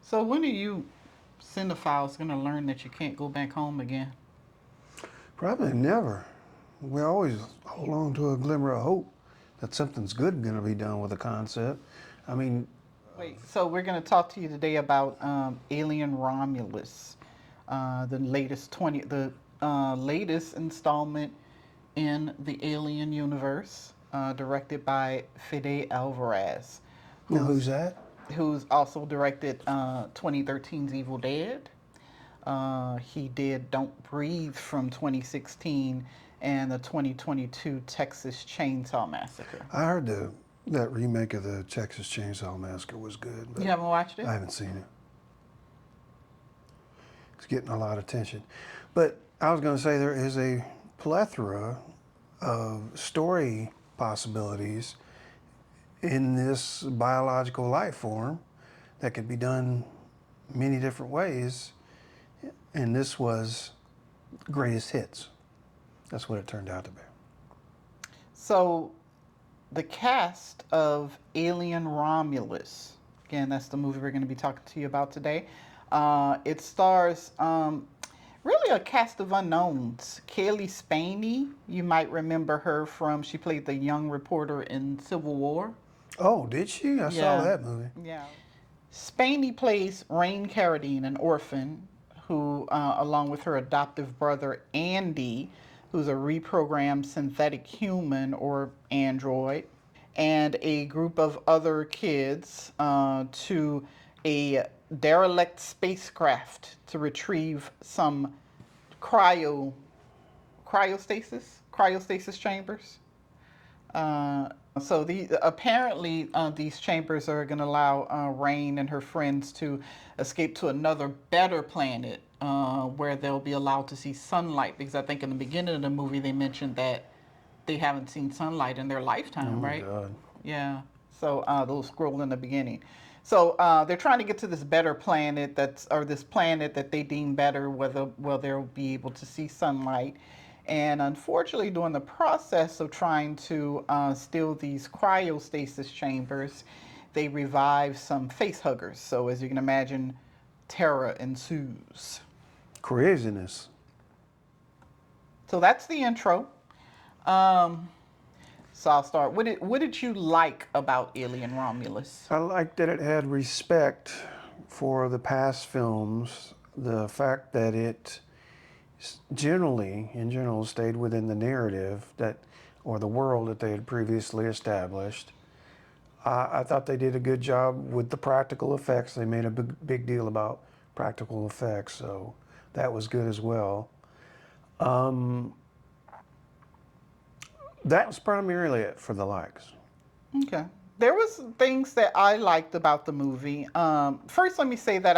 So when are you cinephiles going to learn that you can't go back home again? Probably never. We always hold on to a glimmer of hope that something's good going to be done with the concept. I mean, Wait, so we're going to talk to you today about Alien Romulus, the latest installment in the Alien universe, directed by Fede Alvarez, now who's who's that? who's also directed 2013's Evil Dead. He did Don't Breathe from 2016 and the 2022 Texas Chainsaw Massacre. I heard that remake of the Texas Chainsaw Massacre was good, You but haven't watched it? I haven't seen it. It's getting a lot of attention. But I was going to say there is a plethora of story possibilities in this biological life form that could be done many different ways, and this was greatest hits. That's what it turned out to be. So, the cast of Alien Romulus, again, that's the movie we're going to be talking to you about today. It stars really a cast of unknowns. Kaylee Spaney, you might remember her from, she played the young reporter in Civil War. Oh, did she? I saw Yeah, that movie. yeah. Spaney plays Rain Carradine, an orphan who, along with her adoptive brother Andy, who's a reprogrammed synthetic human or android, and a group of other kids to a derelict spacecraft to retrieve some cryo cryostasis chambers. So apparently these chambers are going to allow Rain and her friends to escape to another better planet where they'll be allowed to see sunlight. Because I think in the beginning of the movie they mentioned that they haven't seen sunlight in their Oh lifetime, my right? God. Yeah. So the little scroll in the beginning. So they're trying to get to this better planet this planet that they deem better, where they'll be able to see sunlight. And unfortunately, during the process of trying to steal these cryostasis chambers, they revive some face huggers. So as you can imagine, terror ensues. Craziness. So that's the intro. Um, so I'll start. What did you like about Alien Romulus? I liked that it had respect for the past films, the fact that it in general, stayed within the narrative that, or the world that they had previously established. I thought they did a good job with the practical effects. They made a big deal about practical effects, so that was good as well. Um, that was primarily it for the likes. Okay. There was things that I liked about the movie. First, let me say that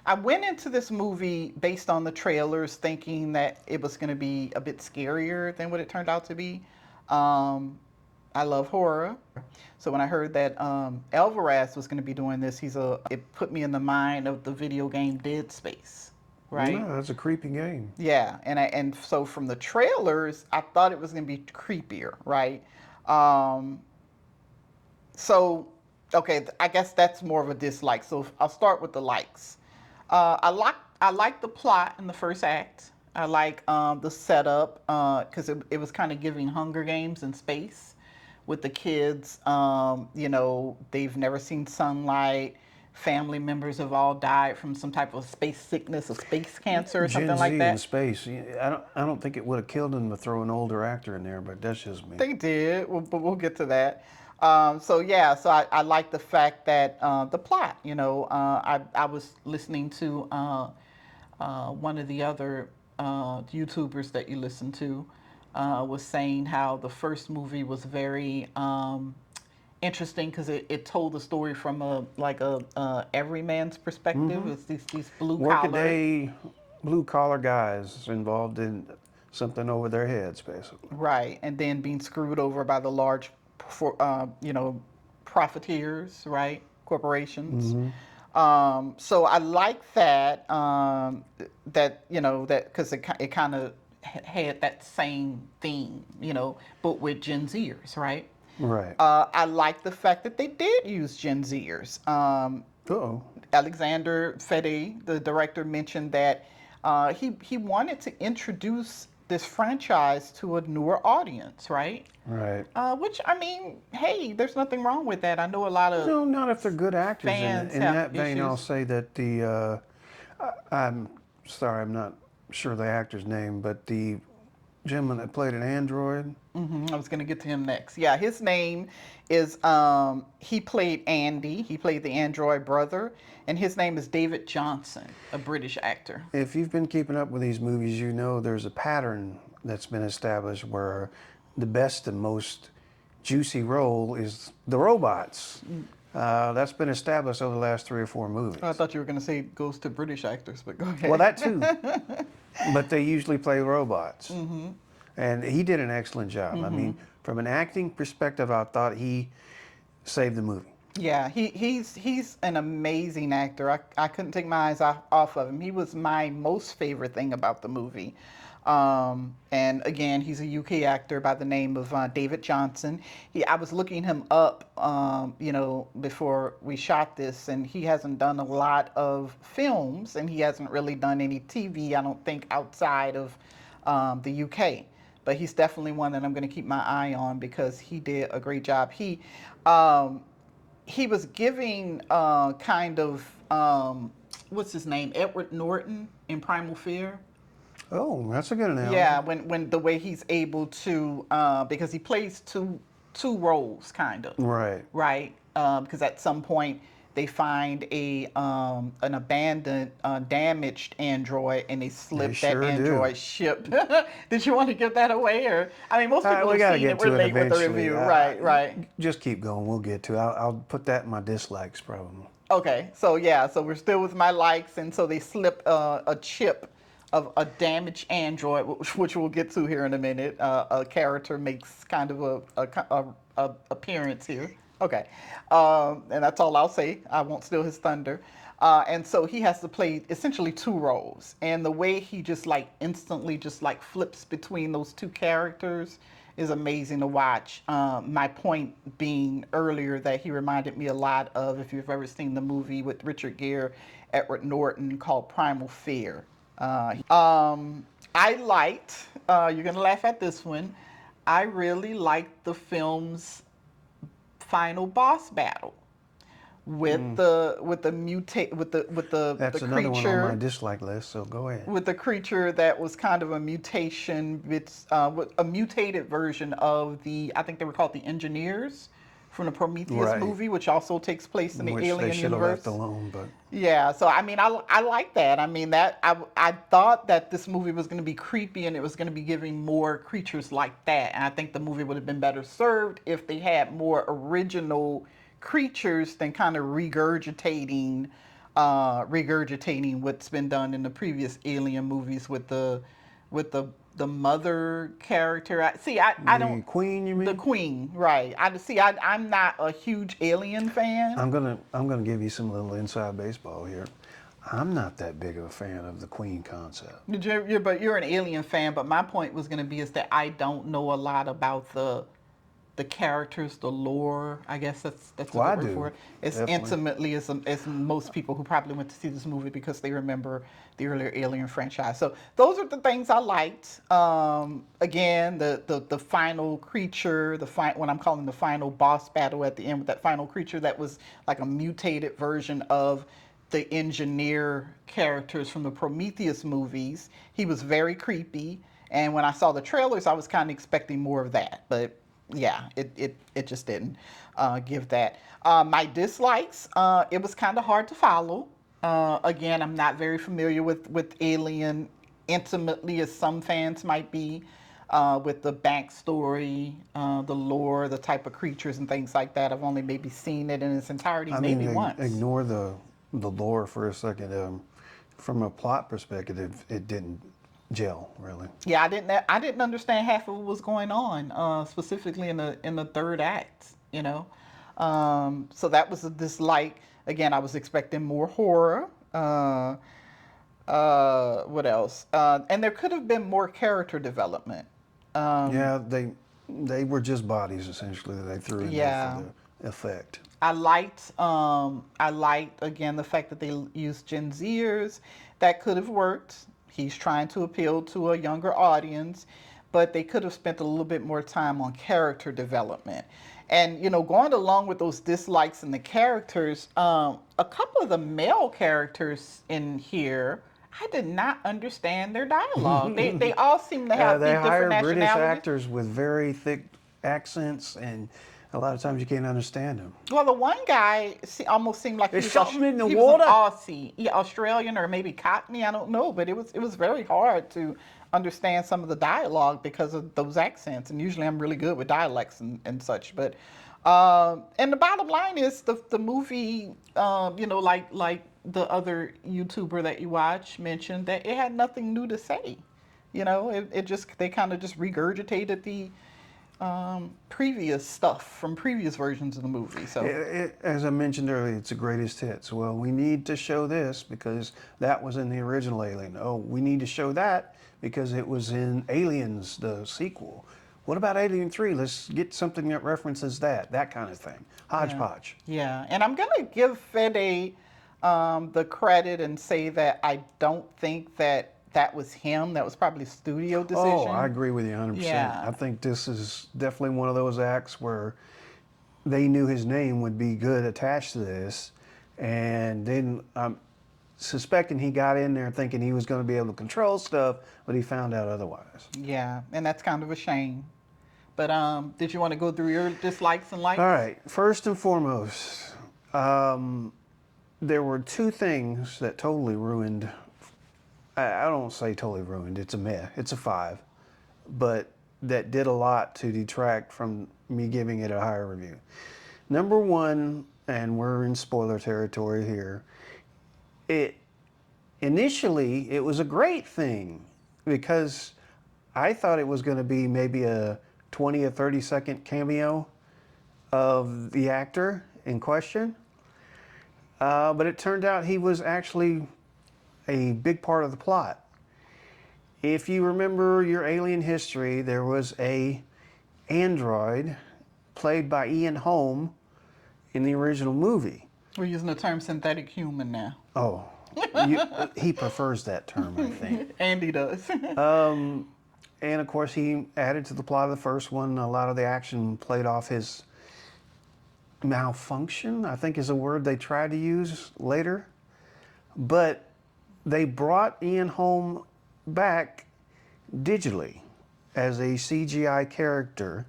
I went into this movie based on the trailers, thinking that it was going to be a bit scarier than what it turned out to be. Um, I love horror, so when I heard that Alvarez was going to be doing this, it put me in the mind of the video game Dead Space, right? No, that's a creepy game. Yeah, and so from the trailers, I thought it was going to be creepier, right? Um, so, okay, I guess that's more of a dislike. So I'll start with the likes. I like the plot in the first act. I like the setup because it was kind of giving Hunger Games in space with the kids. They've never seen sunlight. Family members have all died from some type of space sickness or space cancer or Gen something Z like in that. space. I don't think it would have killed them to throw an older actor in there, but that's just me. They did, but we'll get to that. So I like the fact that the plot. I was listening to one of the other YouTubers that you listen to was saying how the first movie was very interesting because it told the story from a everyman's perspective. It's these blue collar. Workaday blue collar guys involved in something over their heads, basically. Right, and then being screwed over by the large, profiteers, right, corporations. So I like that. That because it kind of had that same theme, but with Gen Zers, right? Right. I like the fact that they did use Gen Zers. Uh-oh. Alexander Fede, the director, mentioned that he wanted to introduce this franchise to a newer audience, right? Right. Which I mean, hey, there's nothing wrong with that. I know a lot of No, not if they're good actors in it. fans In have that vein, I'll issues. say that I'm sorry, I'm not sure the actor's name, but the gentleman that played an android. I was gonna get to him next. Yeah, his name is he played Andy. He played the android brother, and his name is David Johnson, a British actor. If you've been keeping up with these movies, you know there's a pattern that's been established where the best and most juicy role is the robots. That's been established over the last 3 or 4 movies. I thought you were gonna say it goes to British actors, but go ahead. Well, that too. But they usually play robots. And he did an excellent job. I mean, from an acting perspective, I thought he saved the movie. Yeah, he's an amazing actor. I couldn't take my eyes off of him. He was my most favorite thing about the movie. And again, he's a UK actor by the name of David Johnson. I was looking him up, before we shot this, and he hasn't done a lot of films, and he hasn't really done any TV, I don't think, outside of the UK. But he's definitely one that I'm going to keep my eye on because he did a great job. He was giving what's his name, Edward Norton in Primal Fear. Oh, that's a good analogy. Yeah, when the way he's able to because he plays two roles kind of. Right. Right. Because at some point they find an abandoned, damaged android, and they slip sure that do. android ship. Did you want to give that away, or I mean, most people We have gotta seen get it. to We're it late with the eventually. review. Right. Just keep going. We'll get to it. I'll put that in my dislikes probably. Okay, so yeah, so we're still with my likes, and so they slip a chip of a damaged android, which we'll get to here in a minute. A character makes kind of a appearance here. Okay, and that's all I'll say. I won't steal his thunder. And so he has to play essentially two roles, and the way he just like instantly just like flips between those two characters is amazing to watch. My point being earlier that he reminded me a lot of, if you've ever seen the movie with Richard Gere, Edward Norton, called Primal Fear. I liked, you're going to laugh at this one, I really liked the film's final boss battle with the That's the another one on creature my dislike list, so go ahead. with the creature that was kind of a mutation. It's with a mutated version of I think they were called the Engineers from the Prometheus Right. movie, which also takes place in the Which Alien they should have universe. left alone, but Yeah, so I mean, I like that. I mean, that I thought that this movie was going to be creepy and it was going to be giving more creatures like that. And I think the movie would have been better served if they had more original creatures than kind of regurgitating what's been done in the previous Alien movies with the mother character. I don't. the Queen, you mean? The Queen, right? I'm not a huge Alien fan. I'm gonna give you some little inside baseball here. I'm not that big of a fan of the Queen concept. But you're an Alien fan. But my point was going to be is that I don't know a lot about the characters, the lore. I guess that's Well, I the word do, for it. As definitely. intimately as most people who probably went to see this movie because they remember the earlier Alien franchise. So those are the things I liked. Again, the final creature, what I'm calling the final boss battle at the end with that final creature that was like a mutated version of the engineer characters from the Prometheus movies. He was very creepy, and when I saw the trailers, I was kind of expecting more of that, but yeah, it just didn't give that. My dislikes, it was kind of hard to follow. Again, I'm not very familiar with Alien intimately as some fans might be, with the backstory, the lore, the type of creatures and things like that. I've only maybe seen it in its entirety maybe once. Ignore the lore for a second. From a plot perspective, it didn't gel really. Yeah, I didn't understand half of what was going on, specifically in the third act. So that was a dislike. Again, I was expecting more horror. What else? And there could have been more character development. Yeah, they were just bodies essentially that they threw in there Yeah. for the effect. I liked again the fact that they used Gen Zers. That could have worked. He's trying to appeal to a younger audience, but they could have spent a little bit more time on character development. And going along with those dislikes in the characters, a couple of the male characters in here, I did not understand their dialogue. They all seem to They be different hire British nationalities. actors with very thick accents, and a lot of times you can't understand them. Well, the one guy almost seemed like There's something in the he was an water. Aussie, yeah, Australian or maybe Cockney. I don't know, but it was very hard to understand some of the dialogue because of those accents. And usually, I'm really good with dialects and such. But and the bottom line is the movie, like the other YouTuber that you watch mentioned that it had nothing new to say. It just they kind of just regurgitated the previous stuff from previous versions of the movie. So As I mentioned earlier, it's the greatest hits. Well, we need to show this because that was in the original Alien. Oh, we need to show that because it was in Aliens, the sequel. What about Alien 3? Let's get something that references that kind of thing. Hodgepodge. yeah, and I'm gonna give Fede the credit and say that I don't think that was him. That was probably a studio decision. Oh, I agree with you 100%. Yeah. I think this is definitely one of those acts where they knew his name would be good attached to this. And then I'm suspecting he got in there thinking he was going to be able to control stuff, but he found out otherwise. Yeah, and that's kind of a shame. But did you want to go through your dislikes and likes? All right. First and foremost, there were two things that totally ruined. I don't say totally ruined. It's a meh. It's a 5, but that did a lot to detract from me giving it a higher review. Number one, and we're in spoiler territory here. Initially it was a great thing because I thought it was going to be maybe a 20 or 30-second cameo of the actor in question, but it turned out he was actually a big part of the plot. If you remember your Alien history, there was a android played by Ian Holm in the original movie. We're using the term synthetic human now. Oh, he prefers that term, I think. Andy does. And of course, he added to the plot of the first one. A lot of the action played off his malfunction, I think is a word they tried to use later. But they brought Ian Holm back digitally as a CGI character.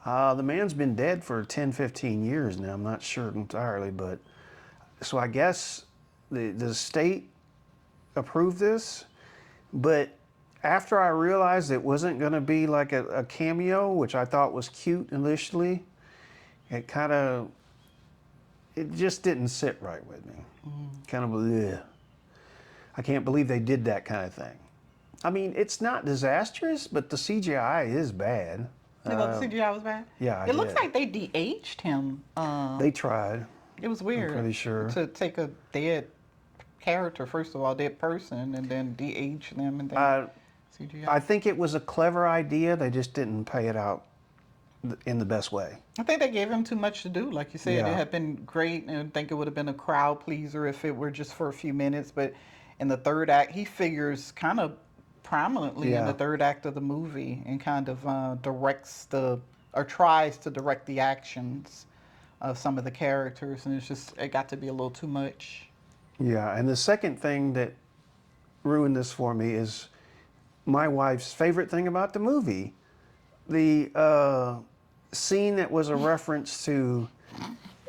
The man's been dead for 10, 15 years now. I'm not sure entirely, but so I guess the state approved this. But after I realized it wasn't going to be like a cameo, which I thought was cute initially, it just didn't sit right with me. Kind of, ugh. I can't believe they did that kind of thing. I mean, it's not disastrous, but the CGI is bad. You thought the CGI was bad? Yeah, I It looks did. like they de-aged him. They tried. It was weird. pretty sure. To take a dead character, first of all, dead person, and then de-age them and then CGI. I think it was a clever idea. They just didn't pay it out in the best way. I think they gave him too much to do. Like you said, Yeah. it had been great, and I think it would have been a crowd pleaser if it were just for a few minutes. But in the third act, he figures kind of prominently in Yeah. the third act of the movie and kind of directs or tries to direct the actions of some of the characters, and it got to be a little too much. Yeah, and the second thing that ruined this for me is my wife's favorite thing about the movie. The scene that was a reference to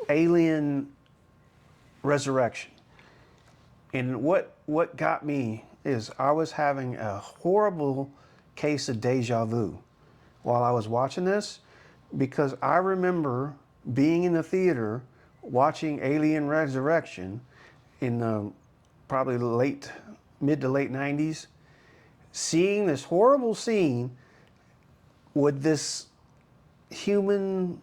Alien Resurrection. And what got me is I was having a horrible case of deja vu while I was watching this, because I remember being in the theater watching Alien Resurrection in the probably mid to late 90s, seeing this horrible scene with this human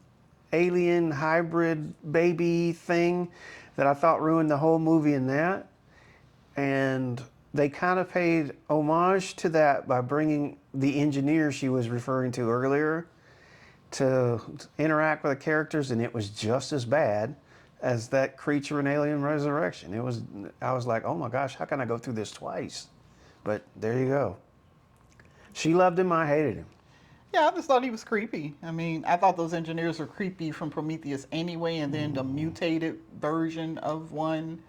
alien hybrid baby thing that I thought ruined the whole movie in that. And they kind of paid homage to that by bringing the engineer she was referring to earlier. to interact with the characters, and it was just as bad as that creature in Alien Resurrection. I was like, oh my gosh, how can I go through this twice? But there you go. She loved him, I hated him. Yeah, I just thought he was creepy. I mean, I thought those engineers were creepy from Prometheus anyway, and then the mutated version of one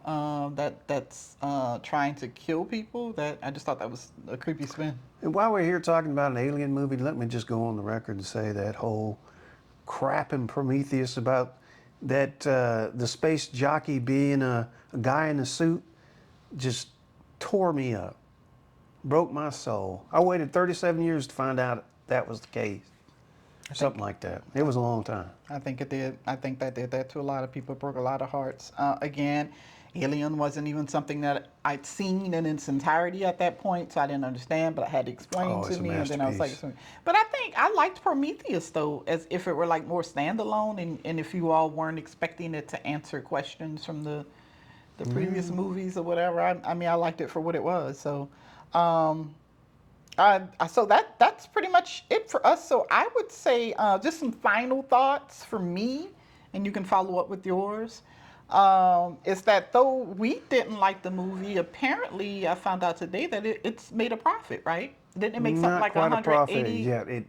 that's trying to kill people. That I just thought that was a creepy spin. And while we're here talking about an alien movie, let me just go on the record and say that whole crap in Prometheus about that the space jockey being a guy in a suit just tore me up, broke my soul. I waited 37 years to find out that was the case. Something like that. It was a long time. I think it did. I think that did that to a lot of people. It broke a lot of hearts. Again, Alien wasn't even something that I'd seen in its entirety at that point, so I didn't understand. But I had to explain Oh, to it's a me, and then I was like, masterpiece. but I think I liked Prometheus though, as if it were like more standalone, and if you all weren't expecting it to answer questions from the previous movies or whatever. I mean, I liked it for what it was. So. So that's pretty much it for us. So I would say just some final thoughts for me, and you can follow up with yours. Is that though we didn't like the movie, apparently I found out today that it's made a profit, right? Didn't it make something Not like quite a profit. 180? Yeah,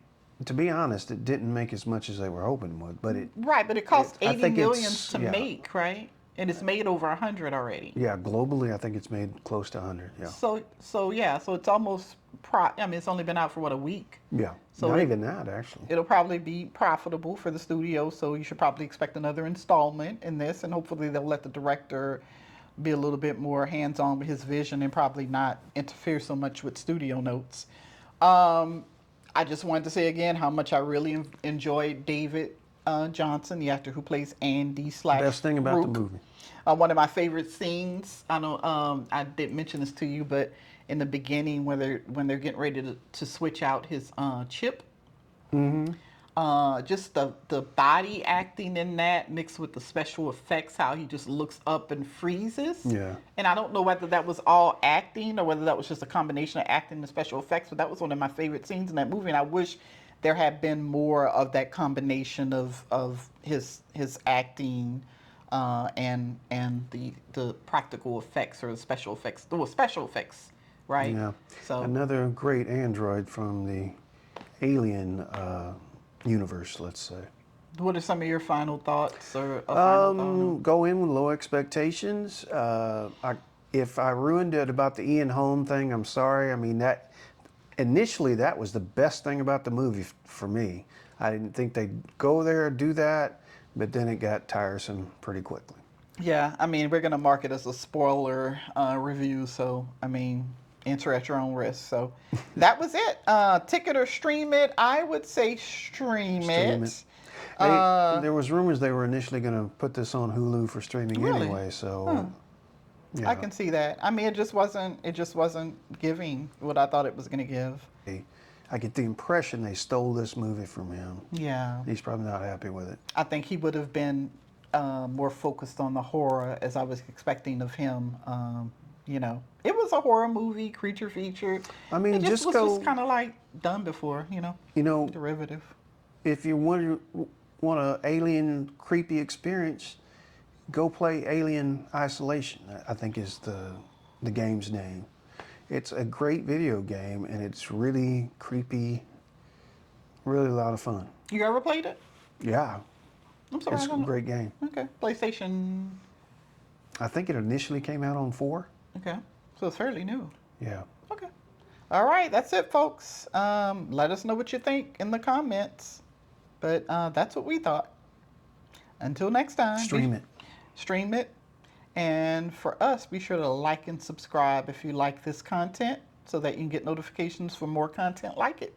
to be honest, it didn't make as much as they were hoping it would, but Right, but it cost I 80 think millions to yeah. make, right? And it's made over 100 already. Yeah, globally, I think it's made close to 100. Yeah. So yeah, so it's almost I mean, it's only been out for what, a week? Yeah. So Not even that, actually. It'll probably be profitable for the studio, so you should probably expect another installment in this, and hopefully they'll let the director be a little bit more hands-on with his vision and probably not interfere so much with studio notes. I just wanted to say again how much I really enjoyed David Johnson, the actor who plays Andy slash Best thing about the Rook. movie. One of my favorite scenes. I know I didn't mention this to you, but in the beginning, when they're getting ready to switch out his chip, just the body acting in that mixed with the special effects, how he just looks up and freezes. Yeah. And I don't know whether that was all acting or whether that was just a combination of acting and special effects, but that was one of my favorite scenes in that movie, and I wish there had been more of that combination of his acting and the practical effects or the special effects. There were special effects, right? Yeah. So Another great android from the Alien universe, let's say. what are some of your final thoughts or a final thought? Go in with low expectations. If I ruined it about the Ian Holm thing, I'm sorry. I mean, initially that was the best thing about the movie for me. I didn't think they'd go there and do that, but then it got tiresome pretty quickly. Yeah, I mean, we're gonna mark it as a spoiler review, so I mean, enter at your own risk. So that was it. Ticket or stream it? I would say stream Stream it. it. There was rumors they were initially going to put this on Hulu for streaming Really? anyway, so yeah. I can see that. I mean, it just wasn't giving what I thought it was gonna give. I get the impression they stole this movie from him. Yeah, He's probably not happy with it. I think he would have been more focused on the horror as I was expecting of him. It was a horror movie, creature feature. I mean, it just was go. just kind of like done before, You know, derivative. if you want an alien creepy experience, go play Alien Isolation. I think is the game's name. It's a great video game, and it's really creepy, really a lot of fun. You ever played it? Yeah, I'm sorry, it's I a don't know. great game. Okay, PlayStation. I think it initially came out on 4. Okay, so it's fairly new. Yeah. Okay. All right, that's it, folks. Let us know what you think in the comments. But that's what we thought. Until next time. Stream it. Stream it. And for us, be sure to like and subscribe if you like this content so that you can get notifications for more content like it.